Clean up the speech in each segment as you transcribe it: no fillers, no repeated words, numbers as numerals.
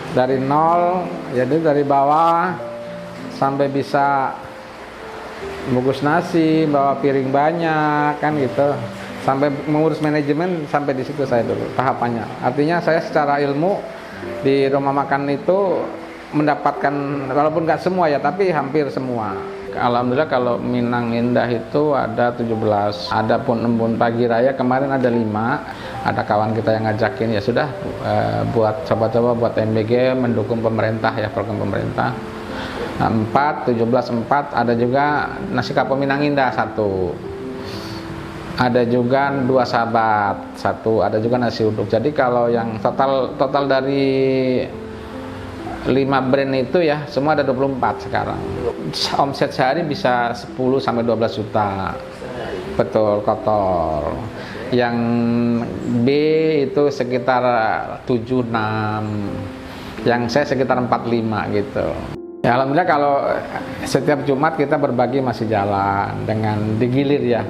dari nol, jadi dari bawah sampai bisa bungkus nasi, bawa piring banyak kan gitu, sampai mengurus manajemen, sampai di situ saya dulu tahapannya. Artinya saya secara ilmu di rumah makan itu mendapatkan, walaupun nggak semua ya, tapi hampir semua. Alhamdulillah kalau Minang Indah itu ada 17. Adapun embun pagi raya kemarin ada 5. Ada kawan kita yang ngajakin, ya sudah, buat coba-coba buat MBG mendukung pemerintah ya, program pemerintah. 4, 17, 4. Ada juga nasi kapau Minang Indah 1. Ada juga 2 sahabat 1. Ada juga nasi uduk. Jadi kalau yang total dari 5 brand itu ya, semua ada 24 sekarang. Omset sehari bisa 10 sampai 12 juta. Betul, kotor. Yang B itu sekitar 7, 6. Yang saya sekitar 4, 5 gitu. Ya, alhamdulillah kalau setiap Jumat kita berbagi masih jalan dengan digilir ya.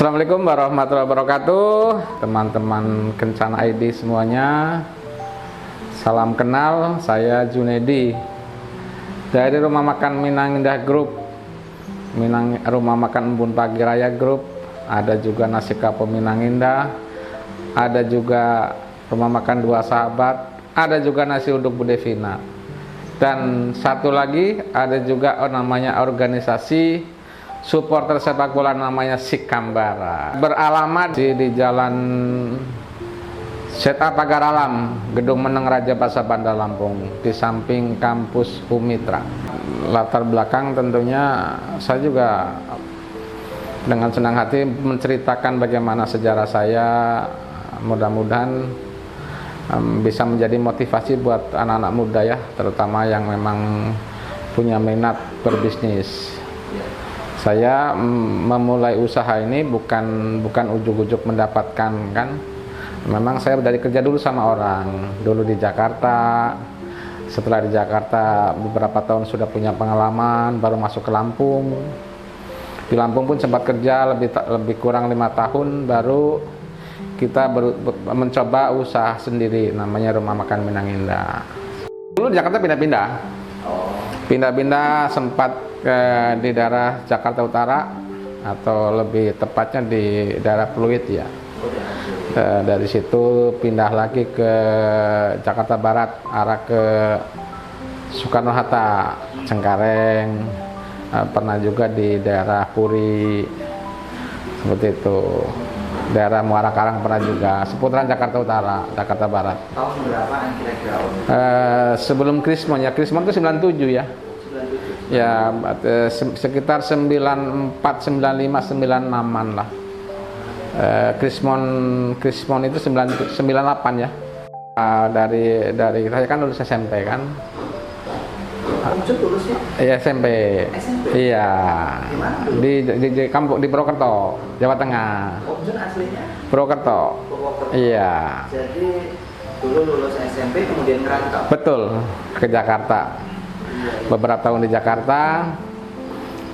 Assalamualaikum warahmatullahi wabarakatuh, teman-teman Kencana ID semuanya. Salam kenal, saya Junedi dari Rumah Makan Minang Indah Group, Rumah Makan Embun Pagi Raya Group. Ada juga nasi kapau Minang Indah, ada juga Rumah Makan 2 Sahabat, ada juga nasi uduk Bu Devina, dan satu lagi ada juga namanya organisasi supporter sepak bola namanya Sikambara. Beralamat di Jalan Seta Pagar Alam, Gedung Meneng Raja Basa Bandar Lampung, di samping kampus Umitra. Latar belakang tentunya saya juga dengan senang hati menceritakan bagaimana sejarah saya. Mudah-mudahan bisa menjadi motivasi buat anak-anak muda ya, terutama yang memang punya minat berbisnis. Saya memulai usaha ini bukan ujuk-ujuk mendapatkan, kan. Memang saya dari kerja dulu sama orang, dulu di Jakarta. Setelah di Jakarta beberapa tahun sudah punya pengalaman, baru masuk ke Lampung. Di Lampung pun sempat kerja lebih kurang 5 tahun, baru kita mencoba usaha sendiri namanya Rumah Makan Minang Indah. Dulu di Jakarta pindah-pindah sempat di daerah Jakarta Utara, atau lebih tepatnya di daerah Pluit ya. Dari situ pindah lagi ke Jakarta Barat, arah ke Soekarno-Hatta, Cengkareng, pernah juga di daerah Puri, seperti itu. Daerah Muara Karang pernah juga, seputaran Jakarta Utara, Jakarta Barat. Tahun berapaan kira-kira? Sebelum Krismon ya, Krismon itu 97 ya. Ya, sekitar 94, 95, 96-an lah. Krismon itu 98 ya. Dari saya kan lulus SMP kan. Lulus ya? Iya, SMP. Iya. Di kampung di Purwokerto, Jawa Tengah. Aslinya? Purwokerto. Iya. Jadi dulu lulus SMP kemudian merantau. Betul, ke Jakarta. Beberapa tahun di Jakarta.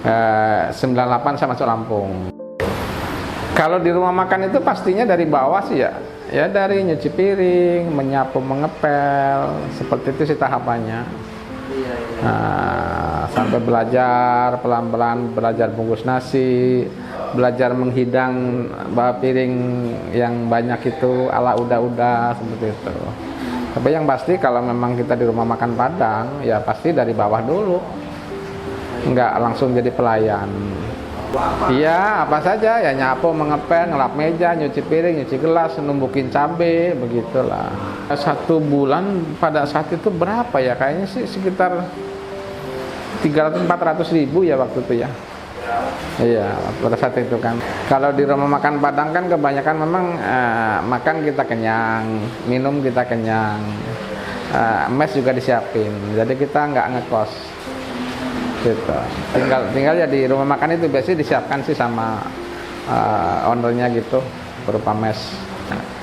98 saya masuk Lampung. Kalau di rumah makan itu pastinya dari bawah sih ya. Ya dari nyuci piring, menyapu, mengepel, seperti itu sih tahapannya. Nah, sampai belajar pelan-pelan, belajar bungkus nasi, belajar menghidang bawa piring yang banyak itu ala udah-udah, seperti itu. Tapi yang pasti kalau memang kita di rumah makan Padang, ya pasti dari bawah dulu, nggak langsung jadi pelayan. Iya, apa saja ya, nyapu, mengepel, ngelap meja, nyuci piring, nyuci gelas, numbukin cabai, begitulah. 1 bulan pada saat itu berapa ya? Kayaknya sih sekitar 300-400 ribu ya waktu itu ya. Iya, pada saat itu kan. Kalau di rumah makan Padang kan kebanyakan memang makan kita kenyang, minum kita kenyang, mes juga disiapin. Jadi kita nggak ngekos. gitu. Tinggal ya di rumah makan itu biasanya disiapkan sih sama ownernya gitu, berupa mes.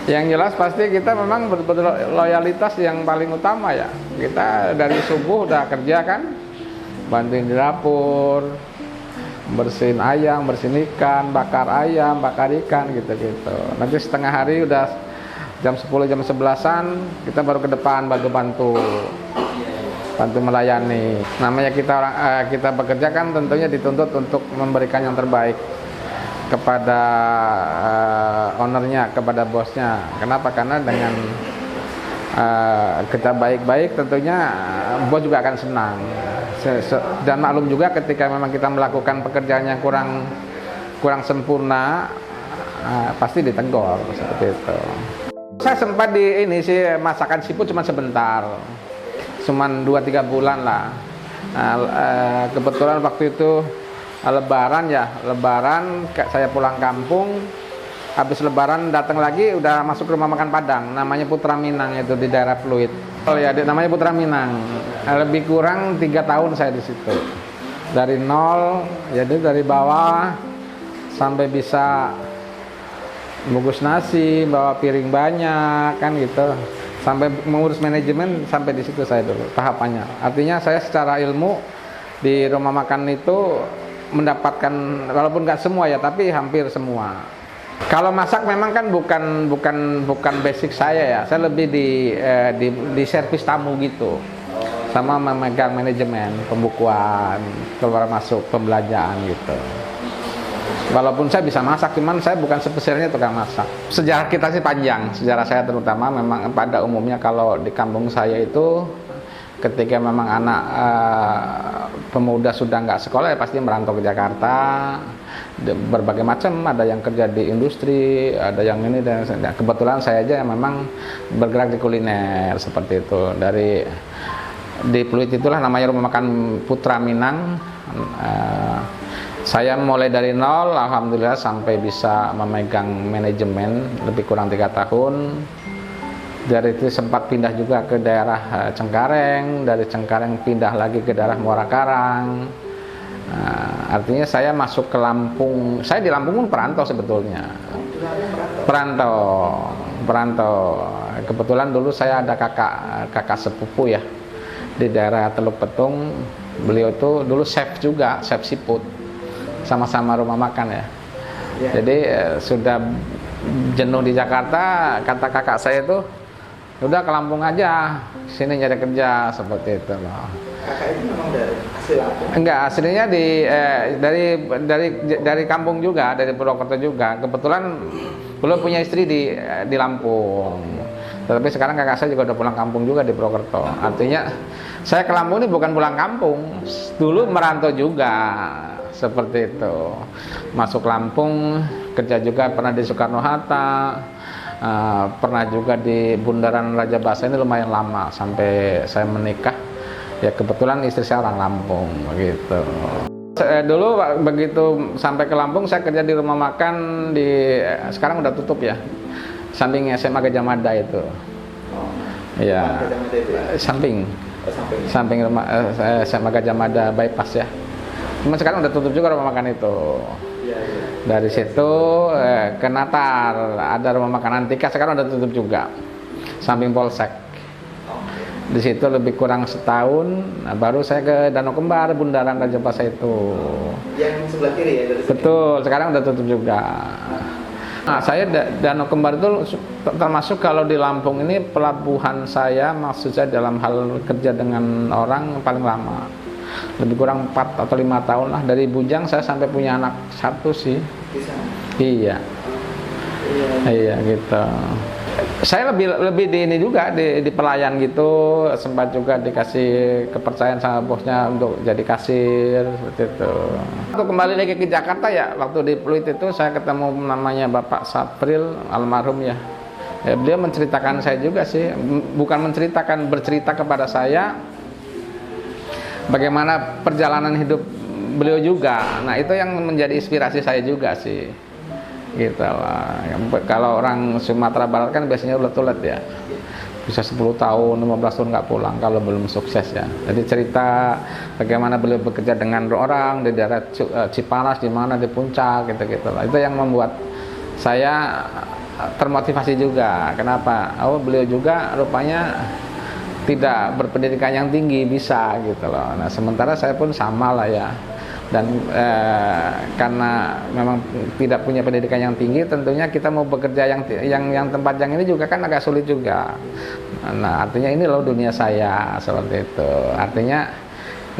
Yang jelas pasti kita memang betul-betul loyalitas yang paling utama ya. Kita dari subuh udah kerja kan, bantuin di dapur, bersihin ayam, bersihin ikan, bakar ayam, bakar ikan gitu-gitu. Nanti setengah hari udah jam 10, jam 11-an kita baru ke depan bantu melayani. Namanya kita bekerja kan tentunya dituntut untuk memberikan yang terbaik kepada ownernya, kepada bosnya. Kenapa? Karena dengan kita baik-baik tentunya bos juga akan senang. Dan maklum juga ketika memang kita melakukan pekerjaan yang kurang sempurna, pasti ditegur seperti itu. Saya sempat masakan siput cuma sebentar, cuman 2-3 bulan lah. Kebetulan waktu itu Lebaran saya pulang kampung, habis Lebaran datang lagi udah masuk rumah makan Padang, namanya Putra Minang, itu di daerah Pluit. Oh ya, namanya Putra Minang. Lebih kurang 3 tahun saya di situ, dari nol, jadi dari bawah sampai bisa bungkus nasi, bawa piring banyak kan gitu, sampai mengurus manajemen, sampai di situ saya dulu tahapannya. Artinya saya secara ilmu di rumah makan itu mendapatkan, walaupun nggak semua ya, tapi hampir semua. Kalau masak memang kan bukan basic saya ya. Saya lebih di servis tamu gitu, sama memegang manajemen, pembukuan, keluar masuk, pembelanjaan gitu. Walaupun saya bisa masak, cuman saya bukan spesialnya tukang masak. Sejarah kita sih panjang, sejarah saya terutama memang pada umumnya kalau di kampung saya itu, ketika memang anak pemuda sudah nggak sekolah ya pasti merantau ke Jakarta, berbagai macam, ada yang kerja di industri, ada yang ini, dan kebetulan saya aja yang memang bergerak di kuliner seperti itu. Di Pluit itulah namanya rumah makan Putra Minang. Saya mulai dari nol, alhamdulillah sampai bisa memegang manajemen lebih kurang 3 tahun. Dari itu sempat pindah juga ke daerah Cengkareng, dari Cengkareng pindah lagi ke daerah Muara Karang. Artinya saya masuk ke Lampung. Saya di Lampung pun perantau sebetulnya. Perantau. Kebetulan dulu saya ada kakak sepupu ya di daerah Teluk Petung. Beliau itu dulu chef juga, chef siput. Sama-sama rumah makan ya. Jadi sudah jenuh di Jakarta, kata kakak saya itu, udah ke Lampung aja, sini nyari kerja, seperti itu loh. Kakak itu memang dari asli Lampung? Enggak, aslinya dari kampung juga, dari Purwokerto juga. Kebetulan belum punya istri di Lampung. Tetapi sekarang kakak saya juga udah pulang kampung juga di Purwokerto. Artinya saya ke Lampung ini bukan pulang kampung, dulu merantau juga, seperti itu. Masuk Lampung, kerja juga pernah di Soekarno-Hatta. Pernah juga di Bundaran Raja Basa, ini lumayan lama sampai saya menikah. Ya kebetulan istri saya orang Lampung begitu. Dulu begitu sampai ke Lampung saya kerja di rumah makan sekarang udah tutup ya, samping SMA Gajah Mada itu. Ya, samping rumah SMA Gajah Mada bypass ya. Cuma sekarang udah tutup juga rumah makan itu. Dari situ ke Natar ada rumah makan Antika, sekarang udah tutup juga, samping Polsek. Di situ lebih kurang setahun, baru saya ke Danau Kembar, Bundaran Raja Basa itu. Yang sebelah kiri ya dari sini? Betul, sekarang udah tutup juga. Nah, saya Danau Kembar itu termasuk kalau di Lampung ini pelabuhan saya, maksud saya dalam hal kerja dengan orang paling lama. Lebih kurang 4 atau 5 tahun lah. Dari bujang saya sampai punya anak 1 sih. Iya gitu. Saya lebih di ini juga di pelayan gitu, sempat juga dikasih kepercayaan sama bosnya untuk jadi kasir seperti itu. Waktu kembali lagi ke Jakarta ya, waktu di Pluit itu saya ketemu namanya Bapak Sapril almarhum ya. Beliau menceritakan saya juga sih, bukan bercerita kepada saya bagaimana perjalanan hidup beliau juga. Nah itu yang menjadi inspirasi saya juga sih, gitu lah. Kalau orang Sumatera Barat kan biasanya ulet-ulet ya, bisa 10 tahun, 15 tahun nggak pulang kalau belum sukses ya. Jadi cerita bagaimana beliau bekerja dengan orang di daerah Cipanas, di mana di puncak gitu-gitu lah. Itu yang membuat saya termotivasi juga. Kenapa? Oh, beliau juga rupanya tidak berpendidikan yang tinggi, bisa gitu loh. Nah, sementara saya pun sama lah ya. Dan karena memang tidak punya pendidikan yang tinggi, tentunya kita mau bekerja yang tempat yang ini juga kan agak sulit juga. Nah, artinya ini loh dunia saya, seperti itu. Artinya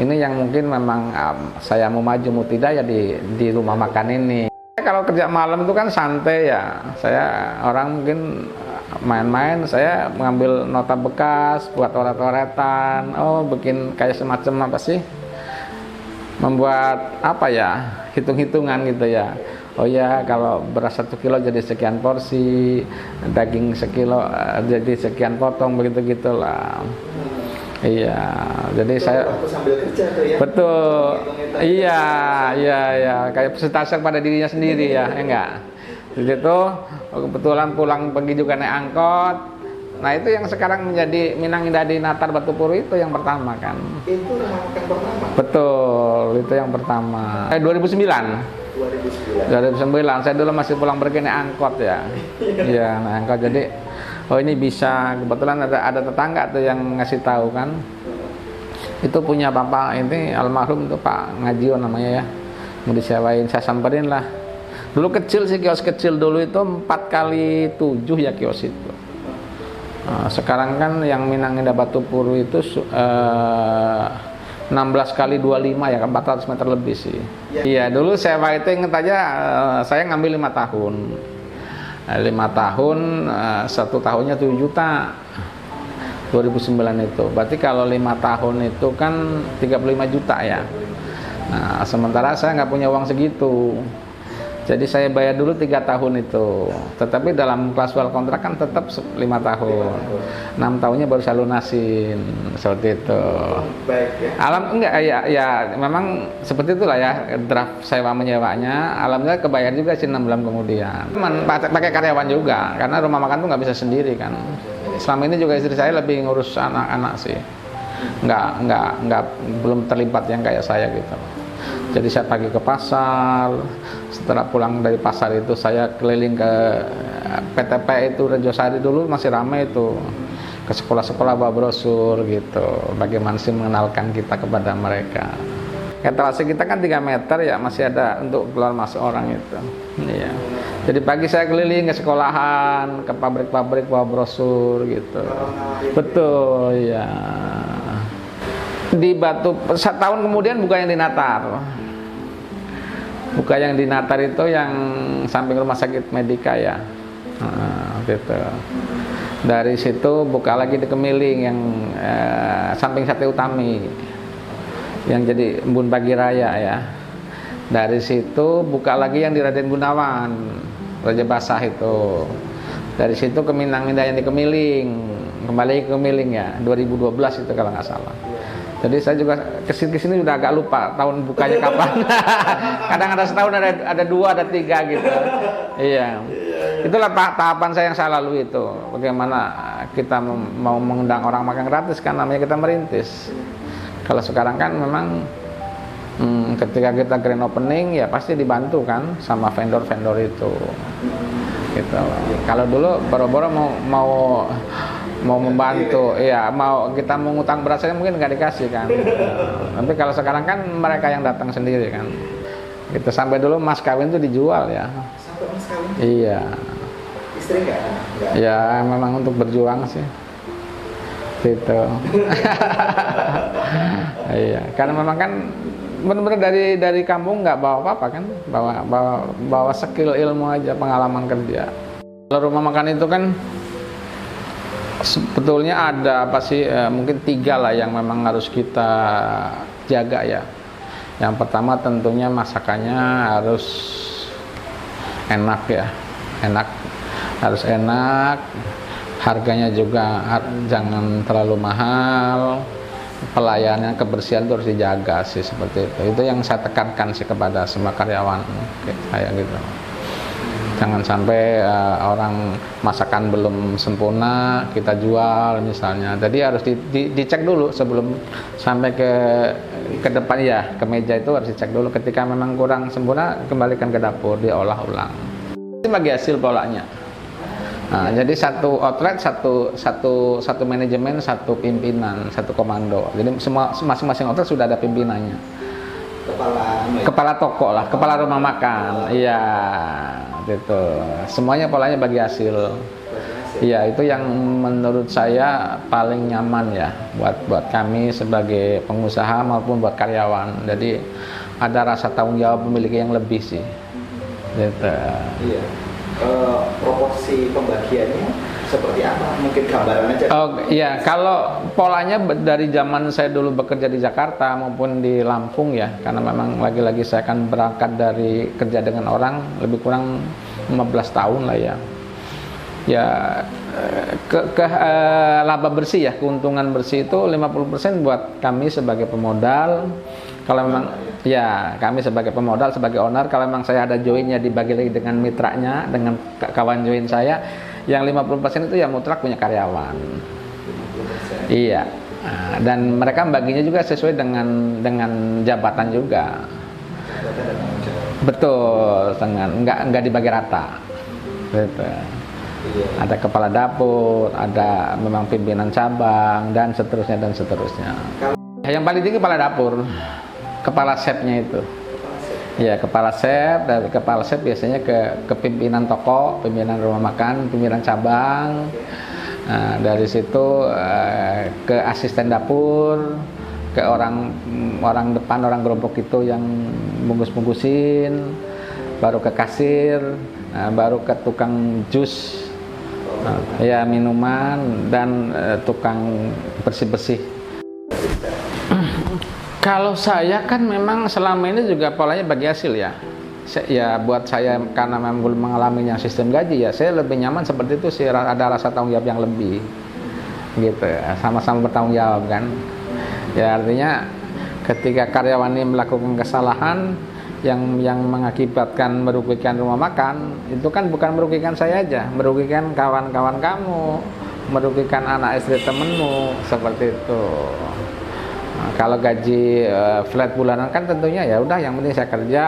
ini yang mungkin memang saya mau maju mau tidak ya di rumah makan ini. Kalau kerja malam itu kan santai ya. Saya orang mungkin main-main, saya mengambil nota bekas, buat oret-oretan, bikin kayak semacam apa sih, membuat apa ya, hitung-hitungan gitu ya. Oh ya, kalau beras 1 kilo jadi sekian porsi, daging sekilo jadi sekian potong, begitu gitulah. Iya, jadi saya waktu sambil kerja tuh ya. betul. Iya, kayak presentasi pada dirinya sendiri ya, enggak. Jadi itu kebetulan pulang pergi juga naik angkot. Nah, itu yang sekarang menjadi Minang Indah di Natar Batu Puru itu yang pertama kan. Itu rumah makan pertama. Betul, itu yang pertama. 2009. 2009. Saya dulu masih pulang pergi naik angkot ya. Iya, naik angkot. Jadi ini bisa, kebetulan ada tetangga tuh yang ngasih tahu kan. Itu punya bapak ini almarhum tuh Pak Ngajio namanya ya. Mau disewain, saya samperin lah. Dulu kecil sih, kios kecil dulu itu 4x7 ya kios itu. Sekarang kan yang Minang Indah Batu Puru itu 16x25 ya, 400 meter lebih sih. Iya, dulu sewa itu inget aja, saya ngambil 5 tahun. 5 tahun, 1 tahunnya 7 juta. 2009 itu. Berarti kalau 5 tahun itu kan 35 juta ya. Nah, sementara saya nggak punya uang segitu. Jadi saya bayar dulu 3 tahun itu. Tetapi dalam klausul kontrak kan tetap 5 tahun. 6 tahunnya baru saya lunasin. Seperti itu. Baik ya. Enggak ya memang seperti itulah ya draft sewa menyewanya. Alhamdulillah kebayar juga sih 6 bulan kemudian. Cuman pakai karyawan juga karena rumah makan tuh nggak bisa sendiri kan. Selama ini juga istri saya lebih ngurus anak-anak sih. Enggak belum terlibat yang kayak saya gitu. Jadi saya pagi ke pasar, setelah pulang dari pasar itu saya keliling ke PTP itu Rejosari dulu masih ramai itu, ke sekolah-sekolah bawa brosur gitu, bagaimana sih mengenalkan kita kepada mereka. Etalase kita kan 3 meter ya, masih ada untuk keluar masuk orang itu. Iya. Jadi pagi saya keliling ke sekolahan, ke pabrik-pabrik bawa brosur gitu. Betul ya. Di Batu, 1 tahun kemudian buka yang di Natar. Buka yang di Natar itu yang samping rumah sakit Medika ya. Gitu. Dari situ buka lagi di Kemiling yang samping Sate Utami. Yang jadi Embun Pagi Raya ya. Dari situ buka lagi yang di Raden Gunawan, Raja Basah itu. Dari situ ke Minang Indah yang di Kemiling. Kembali ke Kemiling ya, 2012 itu kalau nggak salah. Jadi saya juga kesini udah agak lupa tahun bukanya kapan. Kadang ada setahun ada 2, ada 3 gitu. Iya. Itulah tahapan saya yang saya lalui itu. Bagaimana kita mau mengundang orang makan gratis kan namanya kita merintis. Kalau sekarang kan memang ketika kita grand opening ya pasti dibantu kan sama vendor-vendor itu. Gitu. Kalau dulu boro-boro mau membantu, iya kita mau ngutang beras aja mungkin nggak dikasih kan. Tapi kalau sekarang kan mereka yang datang sendiri kan. Gitu sampai dulu mas kawin tuh dijual ya. Sampai mas kawin? Iya. Istri nggak? Ya memang untuk berjuang sih. Gitu. Iya, karena memang kan benar-benar dari kampung nggak bawa apa-apa kan, bawa skill ilmu aja, pengalaman kerja. Kalau rumah makan itu kan sebetulnya ada apa sih mungkin 3 lah yang memang harus kita jaga ya. Yang pertama tentunya masakannya harus enak ya, harus enak, harganya juga jangan terlalu mahal, pelayanan kebersihan itu harus dijaga sih seperti itu. Itu yang saya tekankan sih kepada semua karyawan kayak gitu. Jangan sampai orang masakan belum sempurna kita jual misalnya. Jadi harus dicek dulu sebelum sampai ke depan ya, ke meja itu harus dicek dulu. Ketika memang kurang sempurna, kembalikan ke dapur, diolah ulang. Itu bagi hasil polanya. Nah, jadi satu outlet, satu manajemen, satu pimpinan, satu komando. Jadi semua masing-masing outlet sudah ada pimpinannya. Kepala toko lah, kepala rumah makan. Iya, gitu. Semuanya polanya bagi hasil. Iya, itu yang menurut saya paling nyaman ya buat kami sebagai pengusaha maupun buat karyawan. Jadi ada rasa tanggung jawab memiliki yang lebih sih. Gitu. Iya. Proporsi pembagiannya seperti apa? Mungkin gambaran aja. Oh iya, kalau polanya dari zaman saya dulu bekerja di Jakarta maupun di Lampung ya, karena memang lagi-lagi saya akan berangkat dari kerja dengan orang lebih kurang 15 tahun lah ya. Ya laba bersih ya, keuntungan bersih itu 50% buat kami sebagai pemodal. Kalau memang ya kami sebagai pemodal, sebagai owner, kalau memang saya ada joinnya dibagi lagi dengan mitranya, dengan kawan join saya, yang 50% itu ya mutlak punya karyawan. 50%. Iya. Nah, dan mereka baginya juga sesuai dengan jabatan juga. Betul, enggak dibagi rata. Gitu. Ada kepala dapur, ada memang pimpinan cabang dan seterusnya dan seterusnya. Yang paling tinggi kepala dapur, kepala chefnya itu. Ya, kepala chef, dari kepala chef biasanya ke pimpinan toko, pimpinan rumah makan, pimpinan cabang. Nah, dari situ ke asisten dapur, ke orang depan, orang gerobak itu yang bungkus-bungkusin, baru ke kasir, baru ke tukang jus. Ya, minuman dan tukang bersih-bersih. Kalau saya kan memang selama ini juga polanya bagi hasil ya. Ya buat saya karena memang belum mengalaminya sistem gaji ya, saya lebih nyaman seperti itu sih, ada rasa tanggung jawab yang lebih. Gitu ya, sama-sama bertanggung jawab kan. Ya artinya ketika karyawan ini melakukan kesalahan yang mengakibatkan merugikan rumah makan, itu kan bukan merugikan saya aja, merugikan kawan-kawan kamu, merugikan anak istri temenmu, seperti itu. Nah, kalau gaji flat bulanan kan tentunya ya udah, yang penting saya kerja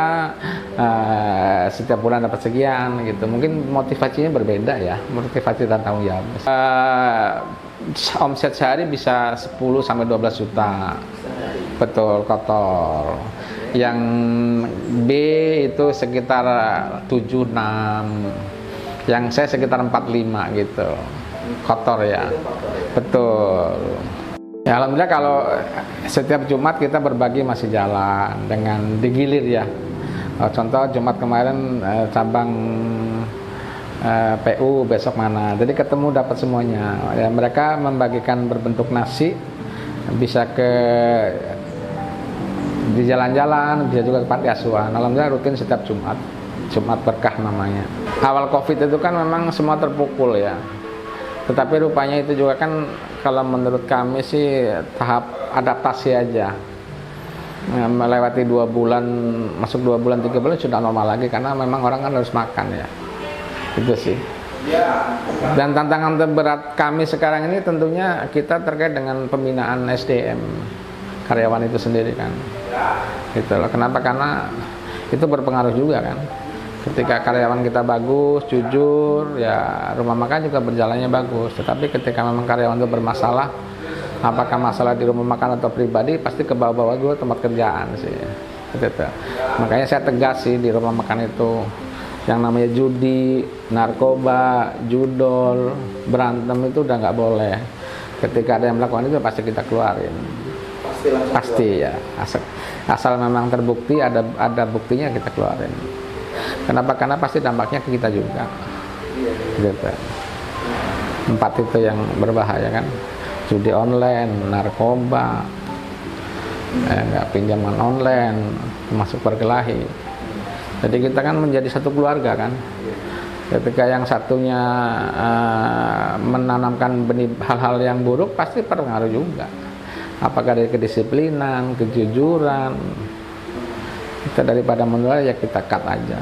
setiap bulan dapat sekian gitu. Mungkin motivasinya berbeda ya, motivasi dan tanggung jawab. Omset sehari bisa 10 sampai 12 juta. Betul, kotor. Yang B itu sekitar 7-6. Yang saya sekitar 4-5 gitu. Kotor ya. Betul. Ya, alhamdulillah kalau setiap Jumat kita berbagi masih jalan dengan digilir ya. Contoh Jumat kemarin cabang PU, besok mana. Jadi ketemu dapat semuanya. Ya, mereka membagikan berbentuk nasi, bisa di jalan-jalan, bisa juga ke panti asuhan. Alhamdulillah rutin setiap Jumat berkah namanya. Awal Covid itu kan memang semua terpukul ya. Tetapi rupanya itu juga kan kalau menurut kami sih tahap adaptasi aja. Melewati 2 bulan, masuk 2 bulan, 3 bulan sudah normal lagi karena memang orang kan harus makan ya. Itu sih. Dan tantangan terberat kami sekarang ini tentunya kita terkait dengan pembinaan SDM karyawan itu sendiri kan. Gitu loh. Kenapa? Karena itu berpengaruh juga kan. Ketika karyawan kita bagus, jujur, ya rumah makan juga berjalannya bagus. Tetapi ketika memang karyawan itu bermasalah, apakah masalah di rumah makan atau pribadi, pasti ke bawah-bawah dulu tempat kerjaan sih. Gitu. Makanya saya tegas sih di rumah makan itu, yang namanya judi, narkoba, judol, berantem itu udah nggak boleh. Ketika ada yang melakukan itu pasti kita keluarin. Pasti ya. Asal memang terbukti, ada buktinya kita keluarin. Kenapa? Karena pasti dampaknya ke kita juga. Gitu. 4 itu yang berbahaya kan. Judi online, narkoba, pinjaman online, termasuk perkelahi. Jadi kita kan menjadi satu keluarga kan. Ketika yang satunya menanamkan benih hal-hal yang buruk, pasti berpengaruh juga. Apakah dari kedisiplinan, kejujuran. Kita daripada menolak ya kita cut aja.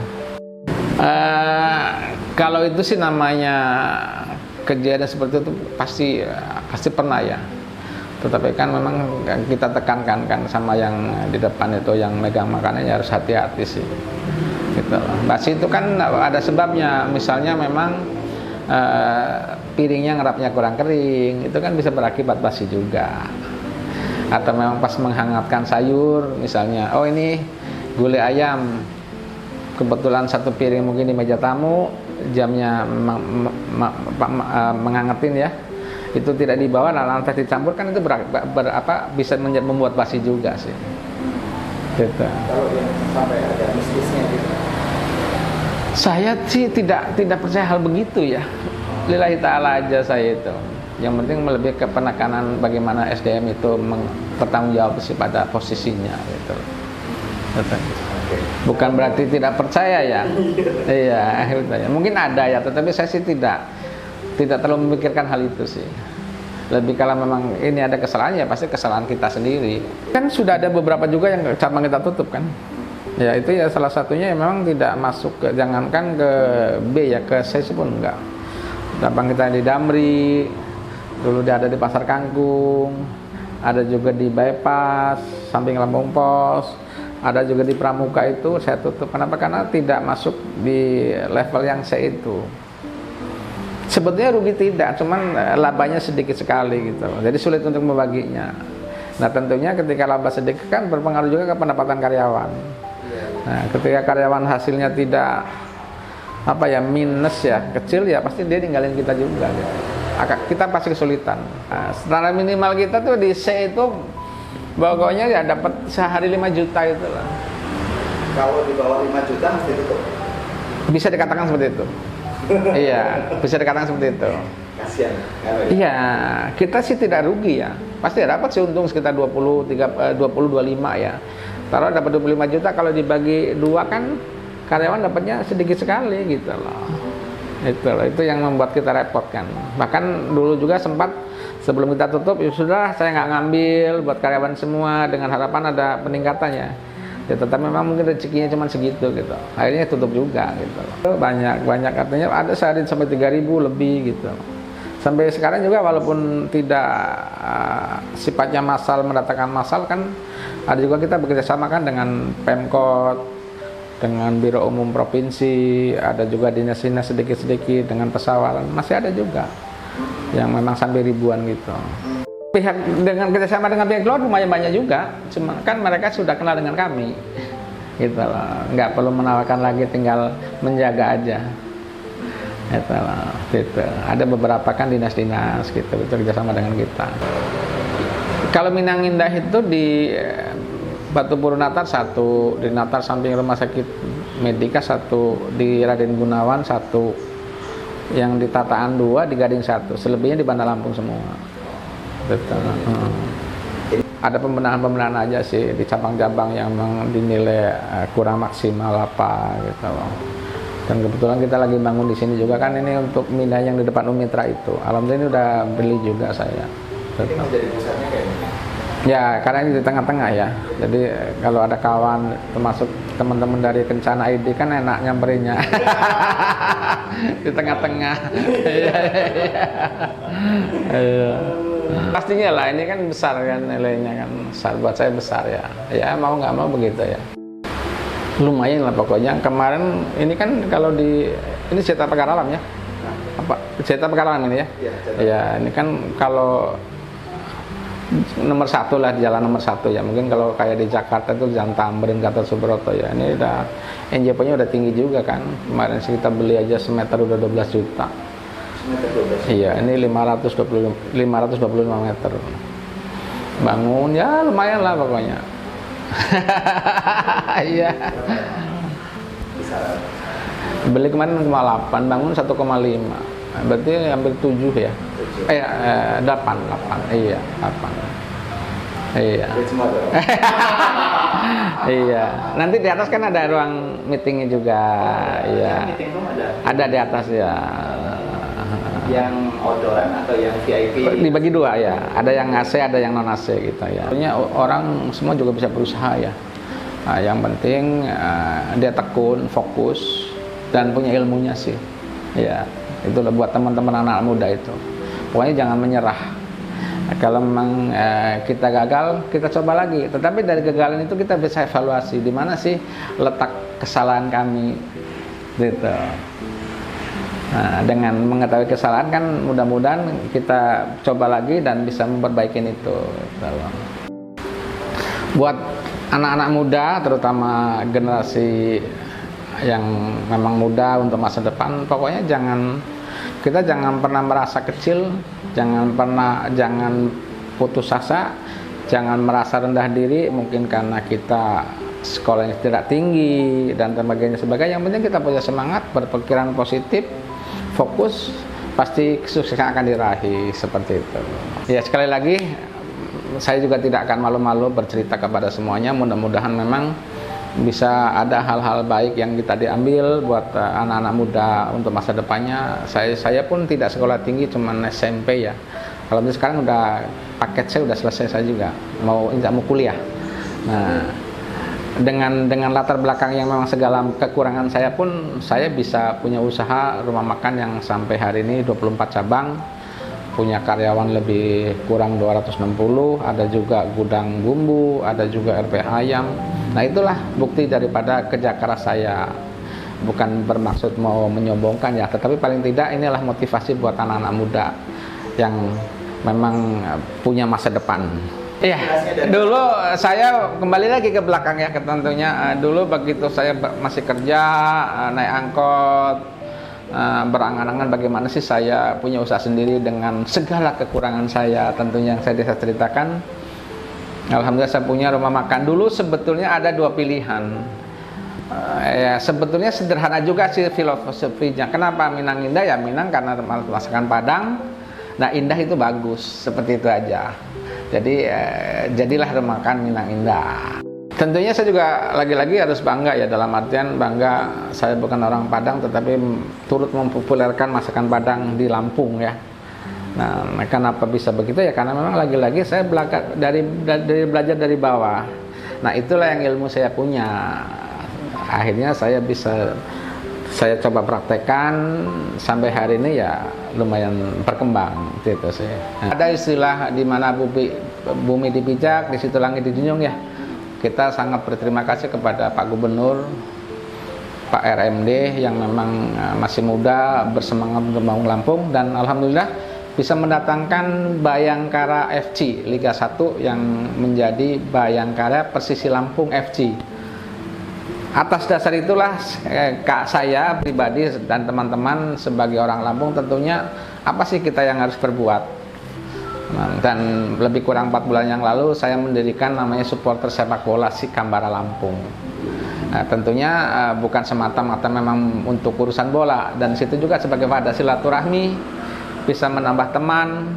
Kalau itu sih namanya kejadian seperti itu pasti pernah ya. Tetapi kan memang kita tekankan kan sama yang di depan itu yang megang makanannya harus hati-hati sih. Gitu. Basi itu kan ada sebabnya. Misalnya memang piringnya ngerapnya kurang kering, itu kan bisa berakibat basi juga. Atau memang pas menghangatkan sayur, misalnya, oh ini gulai ayam, kebetulan satu piring mungkin di meja tamu, jamnya menghangatin ya, itu tidak dibawa, lantas dicampur, kan itu bisa membuat basi juga sih. Gitu. Kalau yang sampai ada mistisnya gitu. Saya sih tidak percaya hal begitu ya. Lillahi ta'ala aja saya itu. Yang penting lebih ke penekanan bagaimana SDM itu bertanggung jawab sih pada posisinya gitu. Bukan berarti tidak percaya ya. Iya, mungkin ada ya, tetapi saya sih tidak terlalu memikirkan hal itu sih. Lebih kalau memang ini ada kesalahan ya pasti kesalahan kita sendiri. Kan sudah ada beberapa juga yang cabang kita tutup kan. Ya itu ya salah satunya yang memang tidak masuk ke, jangankan ke B ya, ke C pun enggak. Cabang kita di Damri, dulu dia ada di Pasar Kangkung, ada juga di Bypass, samping Lampung Pos, ada juga di Pramuka, itu saya tutup. Kenapa? Karena tidak masuk di level yang C itu. Sebetulnya rugi tidak, cuman labanya sedikit sekali gitu. Jadi sulit untuk membaginya. Nah tentunya ketika laba sedikit kan berpengaruh juga ke pendapatan karyawan. Nah ketika karyawan hasilnya tidak minus ya, kecil ya, pasti dia ninggalin kita juga gitu. Kita pasti kesulitan. Nah, standar minimal kita tuh di C itu pokoknya ya dapat sehari 5 juta itu lah. Kalau di bawah 5 juta mesti tutup. Bisa dikatakan seperti itu. Iya, bisa dikatakan seperti itu. Kasihan. Iya, kita sih tidak rugi ya. Pasti dapat sih untung sekitar 25 ya. Taruh dapat 25 juta, kalau dibagi 2 kan karyawan dapatnya sedikit sekali gitu loh. Itu yang membuat kita repot kan. Bahkan dulu juga sempat sebelum kita tutup, ya sudah saya nggak ngambil buat karyawan semua dengan harapan ada peningkatannya. Ya tetap memang mungkin rezekinya cuma segitu gitu. Akhirnya tutup juga gitu. Banyak artinya ada sehari sampai 3.000 lebih gitu. Sampai sekarang juga walaupun tidak sifatnya massal, mendatangkan massal kan, ada juga kita bekerjasama kan dengan Pemkot, dengan Biro Umum Provinsi, ada juga dinas-dinas sedikit-sedikit dengan pesawaran, masih ada juga yang memang sampai ribuan gitu. Pihak dengan kerjasama dengan pihak luar lumayan banyak juga, cuma kan mereka sudah kenal dengan kami, gitu loh. Nggak perlu menawarkan lagi, tinggal menjaga aja. Gitu. Ada beberapa kan dinas-dinas gitu kerjasama dengan kita. Kalau Minang Indah itu di Batu Puru Natar 1, di Natar samping Rumah Sakit Medika 1, di Raden Gunawan 1, yang di Tataan 2, di Gading 1, selebihnya di Bandar Lampung semua. Betul. Ada pembenahan aja sih di cabang-cabang yang memang dinilai kurang maksimal apa gitu loh. Dan kebetulan kita lagi bangun di sini juga kan, ini untuk mindah yang di depan Umitra itu. Alhamdulillah ini udah beli juga saya. Ini menjadi pusatnya kayak gini. Ya, karena ini di tengah-tengah ya. Jadi kalau ada kawan, termasuk teman-teman dari Kencana ID kan enak nyamperinnya. Di tengah-tengah. Iya. Pastinya lah, ini kan besar kan nilainya kan, besar buat saya besar ya. Ya mau nggak mau begitu ya. Lumayan lah pokoknya. Kemarin ini kan kalau ini Jeta Pegar Alam ya. Apa Jeta Pegar Alam ini ya? Iya, ini kan kalau nomor 1 lah, jalan nomor 1 ya. Mungkin kalau kayak di Jakarta itu Jalan Tamrin, Gatot Subroto ya. Ini udah NJP-nya udah tinggi juga kan. Kemarin sih kita beli aja semeter udah 12 juta. Semeter 12. Iya, ini 525 meter. Bangun ya lumayan lah pokoknya. Iya. Beli kemarin 1,8, bangun 1,5. Berarti hampir 7 ya. 8. Iya, 8. Iya. Iya. Nanti di atas kan ada ruang meetingnya juga. Iya. Meeting room ada. Ada di atas ya. Yang outdooran atau yang VIP? Dibagi 2 ya. Ada yang AC, ada yang non AC gitu ya. Artinya orang semua juga bisa berusaha ya. Nah, yang penting dia tekun, fokus, dan punya ilmunya sih. Ya, itu buat teman-teman anak muda itu. Pokoknya jangan menyerah. Kalau memang kita gagal, kita coba lagi. Tetapi dari kegagalan itu kita bisa evaluasi di mana sih letak kesalahan kami, gitu. Nah, dengan mengetahui kesalahan kan mudah-mudahan kita coba lagi dan bisa memperbaiki itu. Gitu. Buat anak-anak muda, terutama generasi yang memang muda untuk masa depan, pokoknya kita jangan pernah merasa kecil, jangan putus asa, jangan merasa rendah diri mungkin karena kita sekolahnya tidak tinggi dan sebagainya. Yang penting kita punya semangat, berpikiran positif, fokus, pasti kesuksesan akan diraih, seperti itu. Ya, sekali lagi saya juga tidak akan malu-malu bercerita kepada semuanya. Mudah-mudahan memang bisa ada hal-hal baik yang kita diambil buat anak-anak muda untuk masa depannya. Saya pun tidak sekolah tinggi, cuman SMP ya. Kalau sekarang udah paket saya udah selesai, saya juga mau kuliah. Nah, dengan latar belakang yang memang segala kekurangan saya pun, saya bisa punya usaha rumah makan yang sampai hari ini 24 cabang, punya karyawan lebih kurang 260, ada juga gudang bumbu, ada juga RPH ayam. Nah, itulah bukti daripada kerja keras saya. Bukan bermaksud mau menyombongkan ya, tetapi paling tidak inilah motivasi buat anak-anak muda yang memang punya masa depan. Iya, dulu saya kembali lagi ke belakang ya, tentunya dulu begitu saya masih kerja, naik angkot, berangan-angan bagaimana sih saya punya usaha sendiri dengan segala kekurangan saya tentunya yang saya bisa ceritakan. Alhamdulillah saya punya rumah makan. Dulu sebetulnya ada dua pilihan. Ya sebetulnya sederhana juga sih filosofinya. Kenapa Minang Indah? Ya Minang karena masakan Padang. Nah, indah itu bagus, seperti itu aja. Jadi jadilah rumah makan Minang Indah. Tentunya saya juga lagi-lagi harus bangga ya, dalam artian bangga saya bukan orang Padang tetapi turut mempopulerkan masakan Padang di Lampung ya. Nah, kenapa bisa begitu ya? Karena memang lagi-lagi saya belajar belajar dari bawah. Nah, itulah yang ilmu saya punya. Akhirnya saya coba praktekkan sampai hari ini ya lumayan berkembang gitu sih. Nah, ada istilah di mana bumi dipijak, di situ langit dijunjung ya. Kita sangat berterima kasih kepada Pak Gubernur, Pak RMD yang memang masih muda, bersemangat untuk membangun Lampung, dan alhamdulillah bisa mendatangkan Bayangkara FC Liga 1 yang menjadi Bayangkara Persisi Lampung FC. Atas dasar itulah saya pribadi dan teman-teman sebagai orang Lampung tentunya apa sih kita yang harus berbuat. Dan lebih kurang 4 bulan yang lalu saya mendirikan namanya supporter sepak bola Sikambara Lampung. Nah, tentunya bukan semata-mata memang untuk urusan bola, dan situ juga sebagai wadah silaturahmi, bisa menambah teman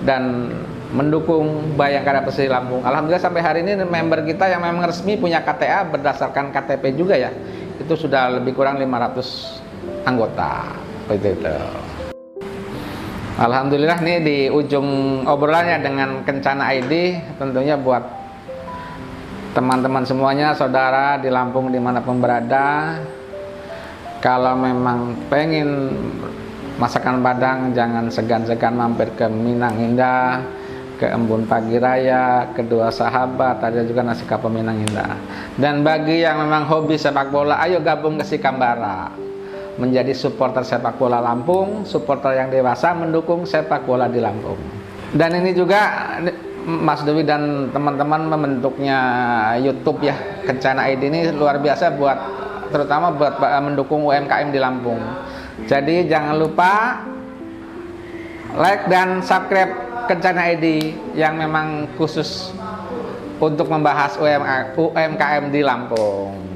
dan mendukung Bayangkara Persisi Lampung. Alhamdulillah sampai hari ini member kita yang memang resmi punya KTA berdasarkan KTP juga ya, itu sudah lebih kurang 500 anggota begitu. Alhamdulillah nih di ujung obrolannya dengan Kencana ID, tentunya buat teman-teman semuanya, saudara di Lampung dimanapun berada, kalau memang pengen masakan Padang jangan segan-segan mampir ke Minang Indah, ke Embun Pagi Raya, Kedua Sahabat, ada juga nasi kapau Minang Indah. Dan bagi yang memang hobi sepak bola, ayo gabung ke Sikambara, menjadi supporter sepak bola Lampung, supporter yang dewasa mendukung sepak bola di Lampung. Dan ini juga Mas Dewi dan teman-teman membentuknya YouTube ya, Kencana ID ini luar biasa terutama buat mendukung UMKM di Lampung. Jadi jangan lupa like dan subscribe Kencana ID yang memang khusus untuk membahas UMKM di Lampung.